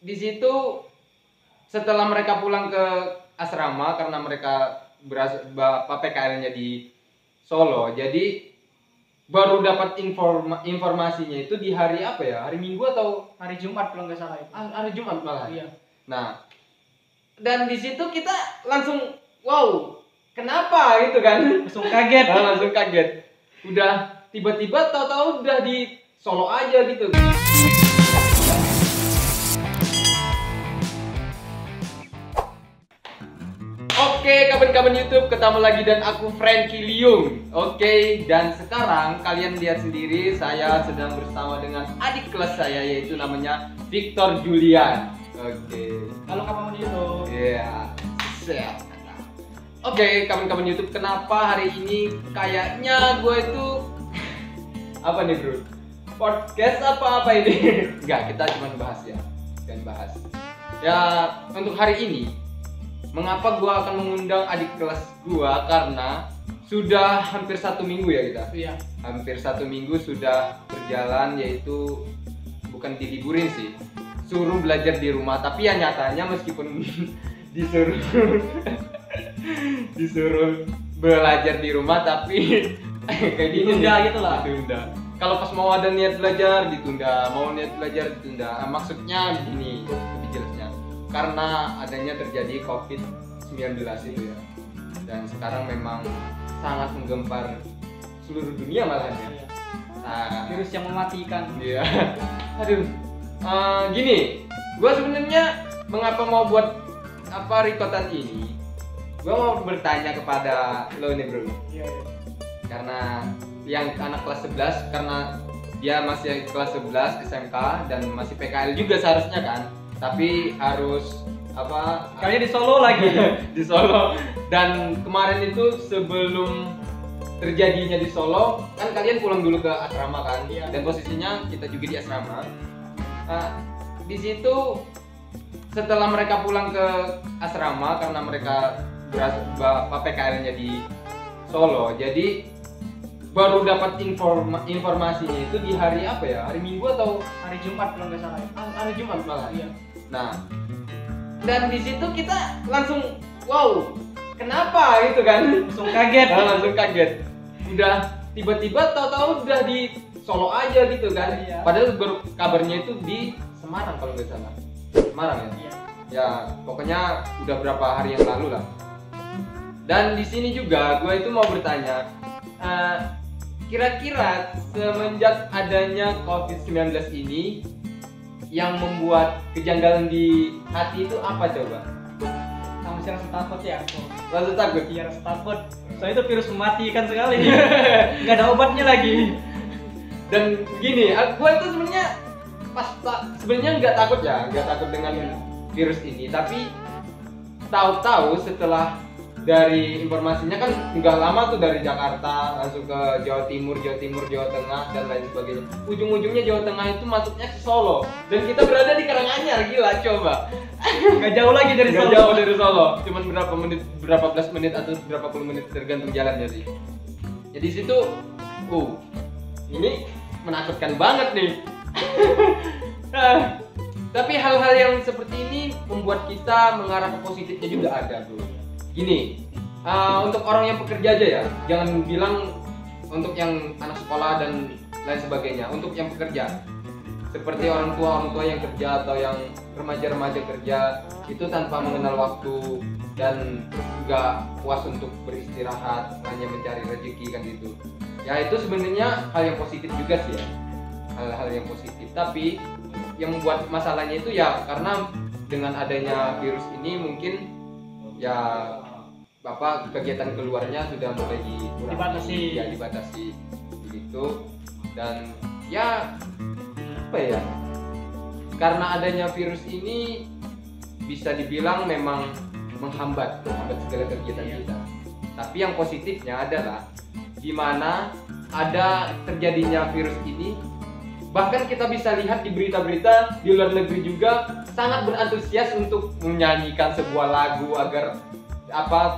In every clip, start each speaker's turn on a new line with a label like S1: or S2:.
S1: di situ setelah mereka pulang ke asrama karena mereka PKL-nya di Solo, jadi baru dapat informasinya itu di hari apa ya? Hari Minggu atau
S2: hari Jumat kalau nggak salah itu.
S1: Hari Jumat malah.
S2: Iya.
S1: Nah, dan di situ kita langsung wow, kenapa gitu kan?
S2: Langsung kaget.
S1: Langsung kaget. Udah tiba-tiba tahu-tahu udah di Solo aja gitu. Oke, kawan-kawan YouTube, ketemu lagi dan aku Franky Liung. Oke, dan sekarang kalian lihat sendiri saya sedang bersama dengan adik kelas saya yaitu namanya Victor Julian. Oke.
S2: Kalau kamu di YouTube.
S1: Iya. Siap. Oke, kawan-kawan YouTube, kenapa hari ini kayaknya gue itu apa nih, Bro? Podcast apa ini? Enggak, kita cuma bahas ya. Dan bahas. Ya, untuk hari ini mengapa gua akan mengundang adik kelas gua, karena sudah hampir 1 minggu ya kita.
S2: Iya.
S1: Hampir 1 minggu sudah berjalan, yaitu bukan diliburin sih, suruh belajar di rumah. Tapi ya nyatanya meskipun disuruh disuruh belajar di rumah, tapi kayak
S2: ditunda gitu lah.
S1: Ditunda. Kalau pas mau ada niat belajar ditunda, mau niat belajar ditunda. Maksudnya begini, lebih jelasnya. Karena adanya terjadi COVID-19 itu ya. Dan sekarang memang sangat menggempar seluruh dunia malahnya.
S2: Iya.
S1: Nah,
S2: Virus yang mematikan.
S1: iya. Aduh. Gini, gua sebenarnya mengapa mau buat rekotan ini? Gua mau bertanya kepada lo nih, Bro.
S2: Iya.
S1: Karena yang anak kelas 11, karena dia masih kelas 11 SMK dan masih PKL juga seharusnya kan, tapi harus
S2: Kayaknya di Solo lagi.
S1: di Solo. Dan kemarin itu sebelum terjadinya di Solo kan kalian pulang dulu ke asrama kan.
S2: Iya.
S1: Dan posisinya kita juga di asrama. Di situ setelah mereka pulang ke asrama karena mereka PKL-nya di Solo, jadi baru dapat informasinya itu di hari apa ya? Hari Minggu atau
S2: Hari Jumat kalau nggak salah.
S1: hari Jumat malah.
S2: Iya.
S1: Nah, dan di situ kita langsung wow, kenapa gitu kan?
S2: Langsung kaget.
S1: Langsung kaget. Udah tiba-tiba tahu-tahu udah di Solo aja gitu kan?
S2: Iya.
S1: Padahal baru kabarnya itu di Semarang kalau nggak salah. Semarang ya?
S2: Iya.
S1: Ya, pokoknya udah berapa hari yang lalu lah. Dan di sini juga gue itu mau bertanya, kira-kira semenjak adanya COVID-19 ini yang membuat kejanggalan di hati itu apa coba?
S2: Kamu sih rasa takut ya?
S1: Rasa takut?
S2: Iya, rasa takut. Soalnya itu virus mematikan sekali. Nggak ada obatnya lagi.
S1: Dan gini, gue itu sebenarnya sebenarnya nggak takut dengan virus ini, tapi tahu-tahu setelah dari informasinya kan nggak lama tuh dari Jakarta langsung ke Jawa Timur, Jawa Tengah dan lain sebagainya. Ujung-ujungnya Jawa Tengah itu masuknya ke Solo dan kita berada di Karanganyar, gila coba.
S2: Nggak jauh lagi dari Solo.
S1: Jauh dari Solo, cuman berapa belas menit atau berapa puluh menit tergantung jalannya sih. Jadi situ, ini menakutkan banget nih. Tapi hal-hal yang seperti ini membuat kita mengarah ke positifnya juga ada, Bro. Gini, untuk orang yang pekerja aja ya, jangan bilang untuk yang anak sekolah dan lain sebagainya. Untuk yang pekerja, seperti orang tua yang kerja atau yang remaja-remaja kerja, itu tanpa mengenal waktu dan nggak puas untuk beristirahat, hanya mencari rezeki kan gitu. Ya itu sebenarnya hal yang positif juga sih ya, hal-hal yang positif. Tapi yang membuat masalahnya itu ya karena dengan adanya virus ini mungkin ya kegiatan keluarnya sudah mulai dibatasi begitu. Dan ya karena adanya virus ini bisa dibilang memang menghambat segala kegiatan kita. Tapi yang positifnya adalah di mana ada terjadinya virus ini, bahkan kita bisa lihat di berita-berita di luar negeri juga sangat berantusias untuk menyanyikan sebuah lagu agar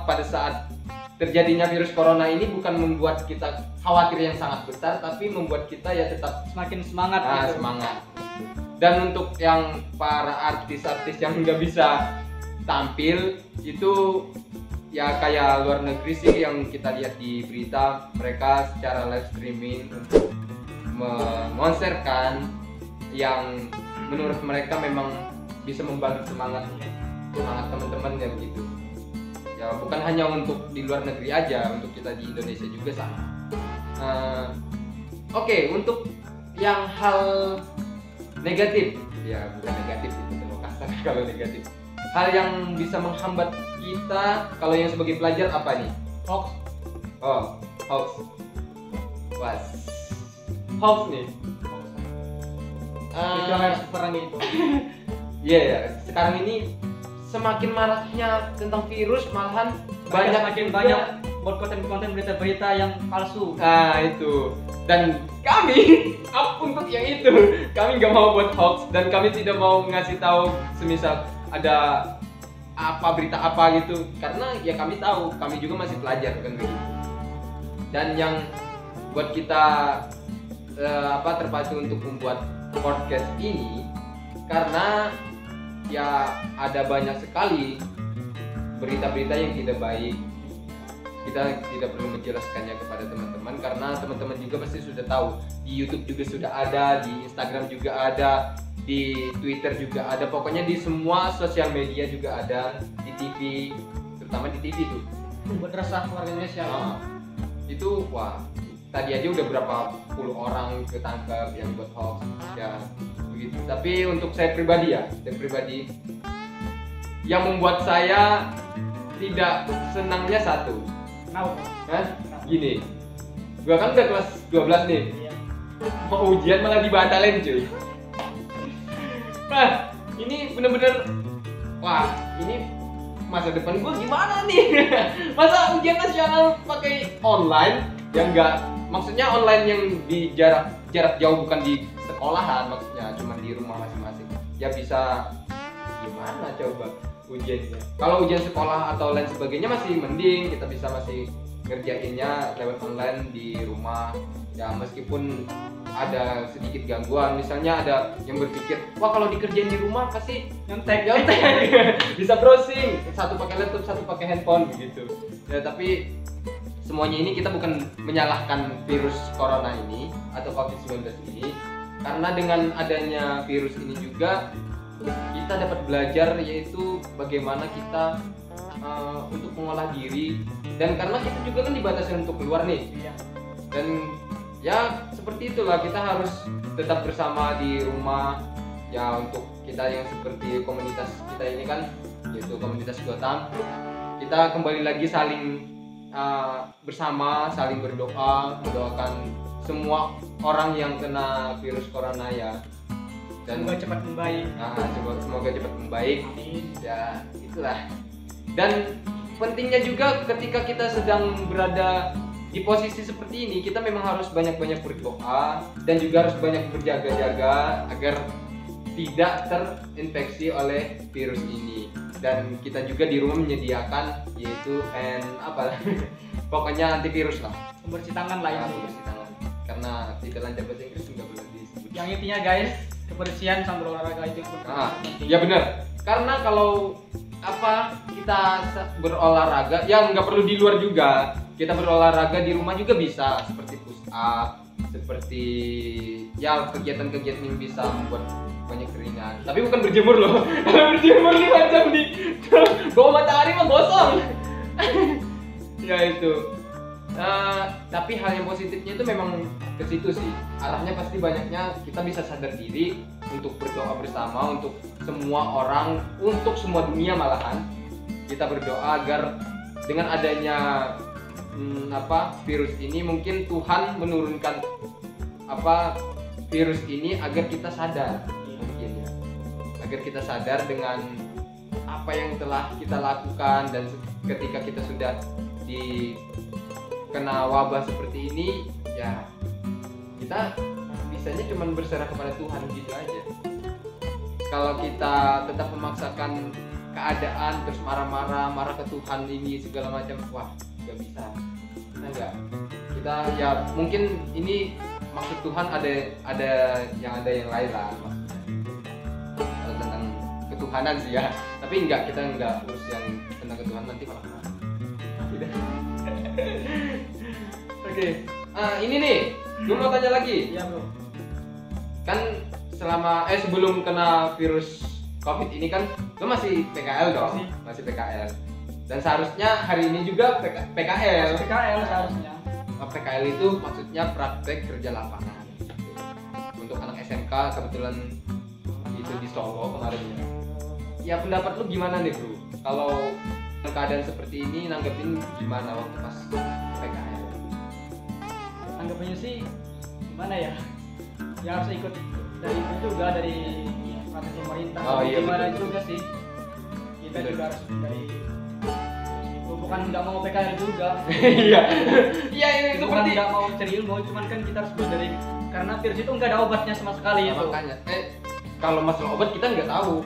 S1: pada saat terjadinya virus corona ini bukan membuat kita khawatir yang sangat besar, tapi membuat kita ya tetap
S2: semakin semangat.
S1: Semangat. Dan untuk yang para artis-artis yang nggak bisa tampil itu ya kayak luar negeri sih yang kita lihat di berita, mereka secara live streaming untuk mengonserkan yang menurut mereka memang bisa membantu semangat teman-teman ya begitu. Ya bukan hanya untuk di luar negeri aja, untuk kita di Indonesia juga sama. Oke, untuk yang hal negatif, ya bukan negatif itu terlalu kasar kalau negatif. Hal yang bisa menghambat kita kalau yang sebagai pelajar apa nih?
S2: Hoax.
S1: Oh, hoax. Was. Hoax nih.
S2: Itu yang harus diperangi itu.
S1: Iya ya, sekarang ini semakin maraknya tentang virus, malahan banyak
S2: makin
S1: juga.
S2: banyak buat konten-konten berita-berita yang palsu.
S1: Nah itu, dan kami untuk yang itu kami nggak mau buat hoax dan kami tidak mau ngasih tahu semisal ada apa berita apa gitu, karena ya kami tahu kami juga masih pelajar kan begitu. Dan yang buat kita terpacu untuk membuat podcast ini karena ya ada banyak sekali berita-berita yang tidak baik. Kita tidak perlu menjelaskannya kepada teman-teman karena teman-teman juga pasti sudah tahu. Di YouTube juga sudah ada, di Instagram juga ada, di Twitter juga ada, pokoknya di semua sosial media juga ada, di TV, terutama di TV tuh.
S2: Buat resah warga Indonesia.
S1: Itu wah, tadi aja udah berapa puluh orang ketangkap yang buat hoax ya begitu. Tapi untuk saya pribadi yang membuat saya tidak senangnya satu. Gini, gua kan udah kelas 12 nih.
S2: Iya.
S1: Mau ujian malah dibatalin cuy. Nah, ini bener-bener wah, ini masa depan gua gimana nih? Masa ujian nasional pakai online yang enggak, maksudnya online yang di jarak jauh, bukan di sekolahan, maksudnya cuma di rumah masing-masing. Ya bisa gimana coba ujiannya? Kalau ujian sekolah atau lain sebagainya masih mending, kita bisa masih ngerjainnya lewat online di rumah. Ya meskipun ada sedikit gangguan, misalnya ada yang berpikir, wah kalau dikerjain di rumah pasti nyontek, bisa browsing, satu pakai laptop, satu pakai handphone begitu. Ya tapi semuanya ini kita bukan menyalahkan virus corona ini atau COVID-19 ini, karena dengan adanya virus ini juga kita dapat belajar yaitu bagaimana kita untuk mengolah diri, dan karena kita juga kan dibatasi untuk keluar nih.
S2: Iya.
S1: Dan ya seperti itulah, kita harus tetap bersama di rumah. Ya untuk kita yang seperti komunitas kita ini kan, yaitu komunitas Gotham, kita kembali lagi saling bersama, saling berdoa, mendoakan semua orang yang kena virus corona ya. Dan
S2: Semoga cepat membaik.
S1: Semoga cepat membaik.
S2: Amin.
S1: Ya itulah. Dan pentingnya juga ketika kita sedang berada di posisi seperti ini, kita memang harus banyak-banyak berdoa dan juga harus banyak berjaga-jaga agar tidak terinfeksi oleh virus ini. Dan kita juga di rumah menyediakan yaitu pokoknya antivirus lah,
S2: Bersih tangan lah ya.
S1: bersih tangan. Karena tidak lancar bahasa Inggris nggak boleh disebut.
S2: Yang intinya guys, kebersihan sambil olahraga itu penting.
S1: Ya benar. Karena kalau kita berolahraga, ya nggak perlu di luar juga. Kita berolahraga di rumah juga bisa, seperti push up, seperti ya kegiatan-kegiatan yang bisa membuat banyak keringat. Tapi bukan berjemur loh. Kalau berjemur 5 jam di bawah matahari mah gosong. Ya itu. Tapi hal yang positifnya itu memang ke situ sih. Arahnya pasti banyaknya kita bisa sadar diri untuk berdoa bersama untuk semua orang, untuk semua dunia malahan. Kita berdoa agar dengan adanya virus ini mungkin Tuhan menurunkan virus ini agar kita sadar, mungkin ya. Agar kita sadar dengan apa yang telah kita lakukan, dan ketika kita sudah kena wabah seperti ini ya kita bisanya cuma berserah kepada Tuhan gitu aja. Kalau kita tetap memaksakan keadaan terus marah ke Tuhan ini segala macam, wah nggak bisa. Kita ya mungkin ini maksud Tuhan ada yang lain lah maksudnya. ketuhanan sih ya. Tapi kita enggak urus yang tentang ketuhanan, nanti malah tidak. Oke. Ini nih, gue mau tanya lagi.
S2: Iya bro.
S1: Kan sebelum kena virus COVID ini kan lo masih PKL dong? Masih PKL. Dan seharusnya hari ini juga PKL.
S2: PKL seharusnya.
S1: PKL itu maksudnya praktek kerja lapangan. Untuk anak SMK kebetulan itu di Solo kemarin ya. Ya pendapat lu gimana nih bro? Kalau keadaan seperti ini nanggepin gimana waktu pas PKL?
S2: Anggapannya sih gimana ya? Ya harus ikut dari itu juga, dari peraturan pemerintah.
S1: Oh, iya,
S2: gimana
S1: betul.
S2: juga sih? Kita
S1: Betul.
S2: juga harus dari bukan nggak mau PKL juga.
S1: Iya. Iya ini
S2: Bukan
S1: seperti
S2: nggak mau cari ilmu, cuman kan kita harus belajar dari, karena virus itu nggak ada obatnya sama sekali itu.
S1: makanya kalau masalah obat kita nggak tahu.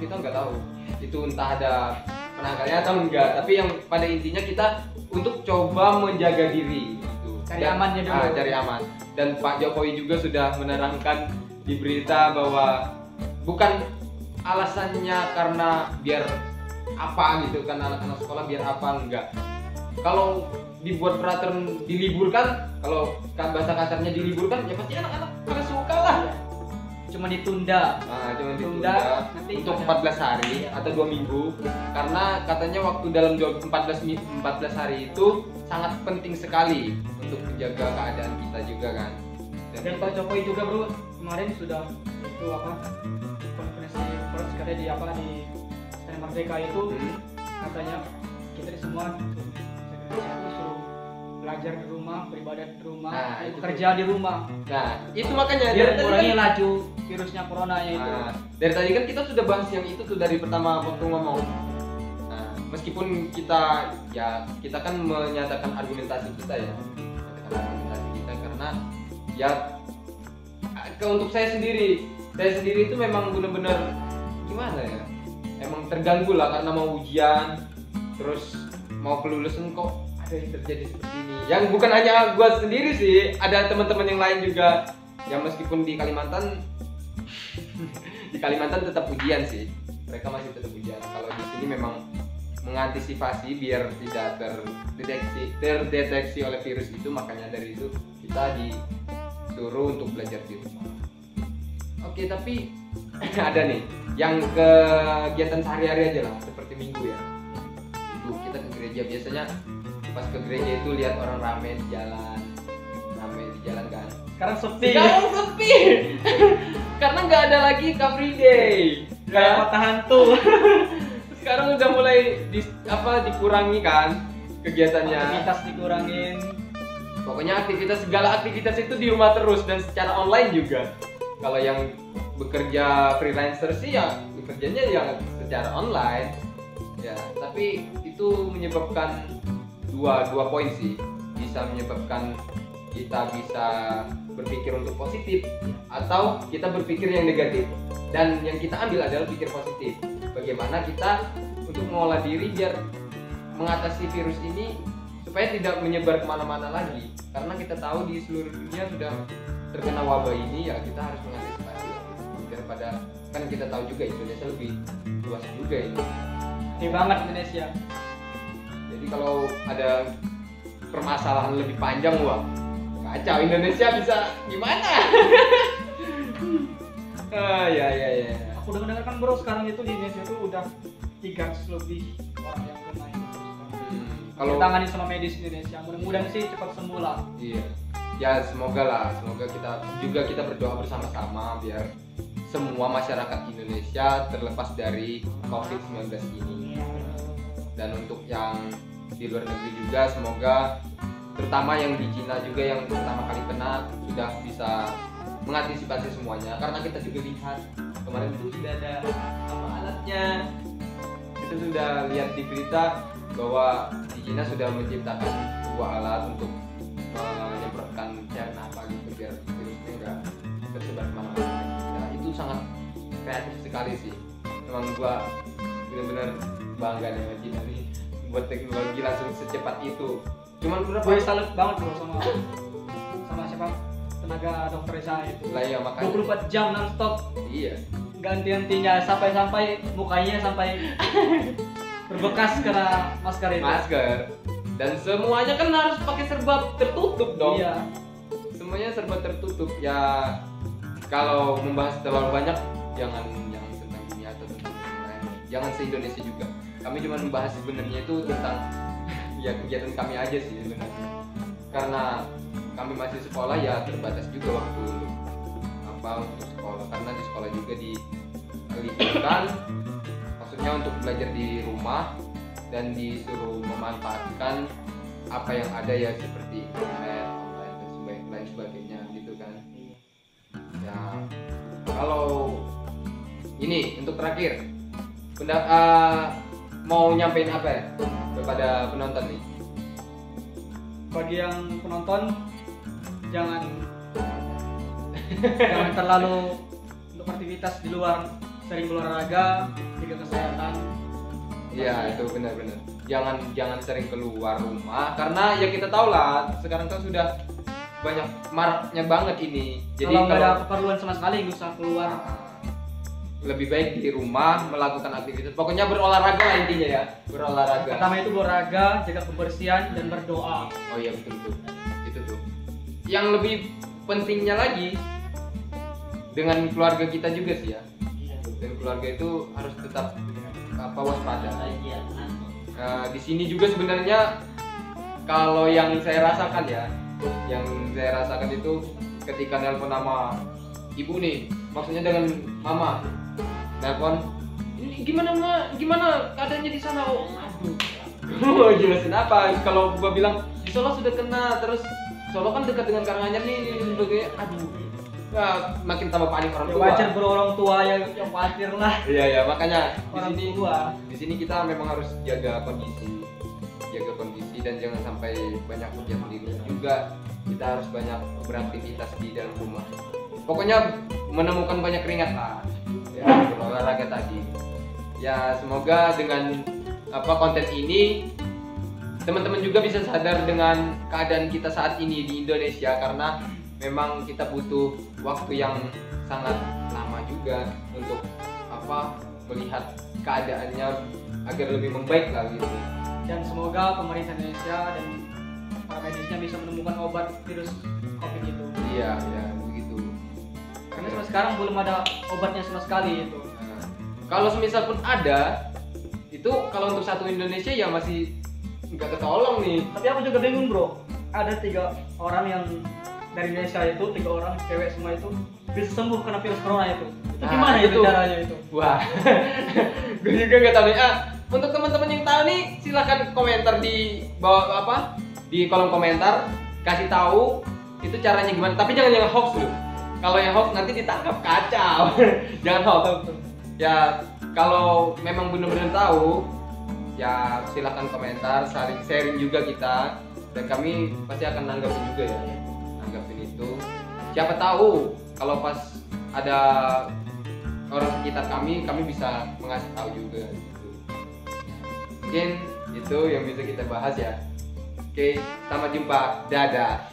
S1: Itu entah ada penangkalnya atau enggak. Tapi yang pada intinya kita untuk coba menjaga diri gitu.
S2: Cari amannya dulu.
S1: Cari aman. Dan Pak Jokowi juga sudah menerangkan di berita bahwa bukan alasannya karena biar apa gitu kan anak-anak sekolah biar apa enggak. Kalau dibuat peraturan diliburkan, kalau bahasa kasarnya diliburkan ya pasti anak-anak pada suka lah.
S2: Cuma ditunda.
S1: Cuma
S2: Ditunda,
S1: ditunda
S2: nanti
S1: untuk
S2: ada.
S1: 14 hari atau 2 minggu karena katanya waktu dalam 14 hari itu sangat penting sekali untuk menjaga keadaan kita juga kan.
S2: Dan Pak Jokowi juga bro kemarin sudah itu apa konferensi pers katanya di Istana Merdeka itu katanya kita semua suruh belajar di rumah, beribadah di rumah,
S1: Nah, itu
S2: kerja di rumah
S1: Nah, itu makanya
S2: biar
S1: dari tadi
S2: mengurangi
S1: kan-
S2: laju virusnya coronanya itu.
S1: dari tadi kan kita sudah bahas yang itu tuh dari pertama waktu ngomong. Nah, meskipun kita kan menyatakan argumentasi kita ya. Menyatakan argumentasi kita karena ya untuk saya sendiri itu memang benar-benar gimana ya? Emang terganggu lah karena mau ujian terus mau kelulusan kok ada yang terjadi seperti ini. Yang bukan hanya gua sendiri sih, ada teman-teman yang lain juga. Ya meskipun di Kalimantan tetap ujian sih. Mereka masih tetap ujian. Kalau di sini memang mengantisipasi biar tidak terdeteksi oleh virus itu, makanya dari itu kita disuruh untuk belajar di rumah. Oke, tapi ada nih yang kegiatan sehari-hari aja lah, seperti minggu ya. Minggu kita ke gereja, biasanya pas ke gereja itu lihat orang rame di jalan kan.
S2: Sekarang sepi.
S1: Karena nggak ada lagi Car Free Day.
S2: Kayak kota hantu.
S1: Sekarang udah mulai dikurangi kan kegiatannya.
S2: Aktivitas dikurangin.
S1: Pokoknya segala aktivitas itu di rumah terus dan secara online juga. Kalau yang bekerja freelancer sih ya bekerjanya yang secara online. Ya, tapi itu menyebabkan dua poin sih. Bisa menyebabkan kita bisa berpikir untuk positif atau kita berpikir yang negatif. Dan yang kita ambil adalah pikir positif. Bagaimana kita untuk mengolah diri biar mengatasi virus ini supaya tidak menyebar kemana-mana lagi. Karena kita tahu di seluruh dunia sudah terkena wabah ini, ya kita harus mengantisipasi. Daripada kan kita tahu juga Indonesia lebih luas juga ini.
S2: Gede banget Indonesia.
S1: Jadi kalau ada permasalahan lebih panjang, wah kacau Indonesia bisa gimana? Ya.
S2: Aku udah mendengarkan bro sekarang itu di Indonesia itu udah 300 lebih orang yang kena itu.
S1: Kalau
S2: ditangani sama medis Indonesia, mudah-mudahan sih cepat sembuh lah.
S1: Iya. Ya semoga kita berdoa bersama-sama biar semua masyarakat Indonesia terlepas dari COVID-19 ini. Dan untuk yang di luar negeri juga semoga terutama yang di Cina juga yang pertama kali kena sudah bisa mengantisipasi semuanya, karena kita juga lihat kemarin itu sudah ada alatnya. Kita sudah lihat di berita bahwa di Cina sudah menciptakan sebuah alat untuk menyemprotkan cairan apa gitu biar virusnya enggak tersebar kemana-mana. Nah, itu sangat kreatif sekali sih. Memang gua benar-benar bangga dengan Cina nih buat teknologi langsung secepat itu. Cuman berapa?
S2: Gue salut banget bro sama siapa tenaga dokter saya itu.
S1: Lah ya makanya.
S2: 24 jam non-stop.
S1: Iya.
S2: ganti-gantinya sampai mukanya sampai berbekas karena masker itu.
S1: Masker. Dan semuanya kan harus pakai serba tertutup dong.
S2: Iya.
S1: Semuanya serba tertutup. Ya kalau membahas terlalu banyak jangan tentang dunia atau tentang yang lain. Jangan se-Indonesia juga. Kami cuma membahas sebenarnya itu tentang ya kegiatan kami aja sih sebenarnya. Karena kami masih sekolah ya terbatas juga waktu untuk sekolah, karena di sekolah juga diliburkan, maksudnya untuk belajar di rumah dan disuruh memanfaatkan apa yang ada ya seperti internet, online dan lain sebagainya gitu kan. Ya kalau ini untuk terakhir mau nyampein apa ya kepada penonton nih?
S2: Bagi yang penonton jangan terlalu untuk aktivitas di luar, sering berolahraga, jaga kesehatan.
S1: Iya itu benar-benar. Jangan sering keluar rumah karena ya kita tahu lah sekarang kan sudah banyak maraknya banget ini. Jadi
S2: kalau nggak ada keperluan sama sekali nggak usah keluar.
S1: Lebih baik di rumah melakukan aktivitas. Pokoknya berolahraga lah intinya ya. Berolahraga.
S2: Pertama itu berolahraga, jaga kebersihan dan berdoa.
S1: Oh iya betul tuh. Itu tuh. Yang lebih pentingnya lagi dengan keluarga kita juga sih ya. Dan keluarga itu harus tetap waspada. Di sini juga sebenarnya kalau yang saya rasakan itu ketika nelpon nama ibu nih, maksudnya dengan mama, nelpon, ini gimana keadaannya di sana? Oh, aduh, jelasin apa? Kalau gua bilang di Solo sudah kena, terus Solo kan dekat dengan Karanganyar nih sebagainya, aduh. Nah, makin tambah panik orang tua.
S2: Wajar bro, orang tua yang khawatir lah.
S1: Iya makanya
S2: Orang
S1: di sini
S2: tua.
S1: Di sini kita memang harus jaga kondisi dan jangan sampai banyak kegiatan di rumah juga. Kita harus banyak beraktivitas di dalam rumah. Pokoknya menemukan banyak keringat lah. Ya, berolahraga tadi. Ya semoga dengan konten ini teman-teman juga bisa sadar dengan keadaan kita saat ini di Indonesia, karena memang kita butuh waktu yang sangat lama juga untuk melihat keadaannya agar lebih membaik lah gitu.
S2: Dan semoga pemerintah Indonesia dan para medisnya bisa menemukan obat virus COVID itu.
S1: Iya begitu.
S2: Karena sampai sekarang belum ada obatnya sama sekali itu.
S1: Nah, kalau semisal pun ada, itu kalau untuk satu Indonesia ya masih nggak ketolong nih.
S2: Tapi aku juga bingung bro, ada 3 orang yang dari Indonesia itu, 3 orang cewek semua itu bisa sembuh karena virus corona itu. Itu gimana itu caranya itu?
S1: Wah, gue juga nggak tahu nih. Untuk teman-teman yang tahu nih, silahkan komentar di bawah di kolom komentar, kasih tahu itu caranya gimana. Tapi jangan yang hoax dulu. Kalau yang hoax nanti ditangkap kacau. Jangan hoax. Ya kalau memang benar-benar tahu, ya silahkan komentar, saling sharing juga kita, dan kami pasti akan nanggapin juga ya. Nanggapin itu. Siapa tahu kalau pas ada orang sekitar kami bisa mengasih tahu juga. Mungkin itu yang bisa kita bahas ya. Oke, sampai jumpa. Dadah.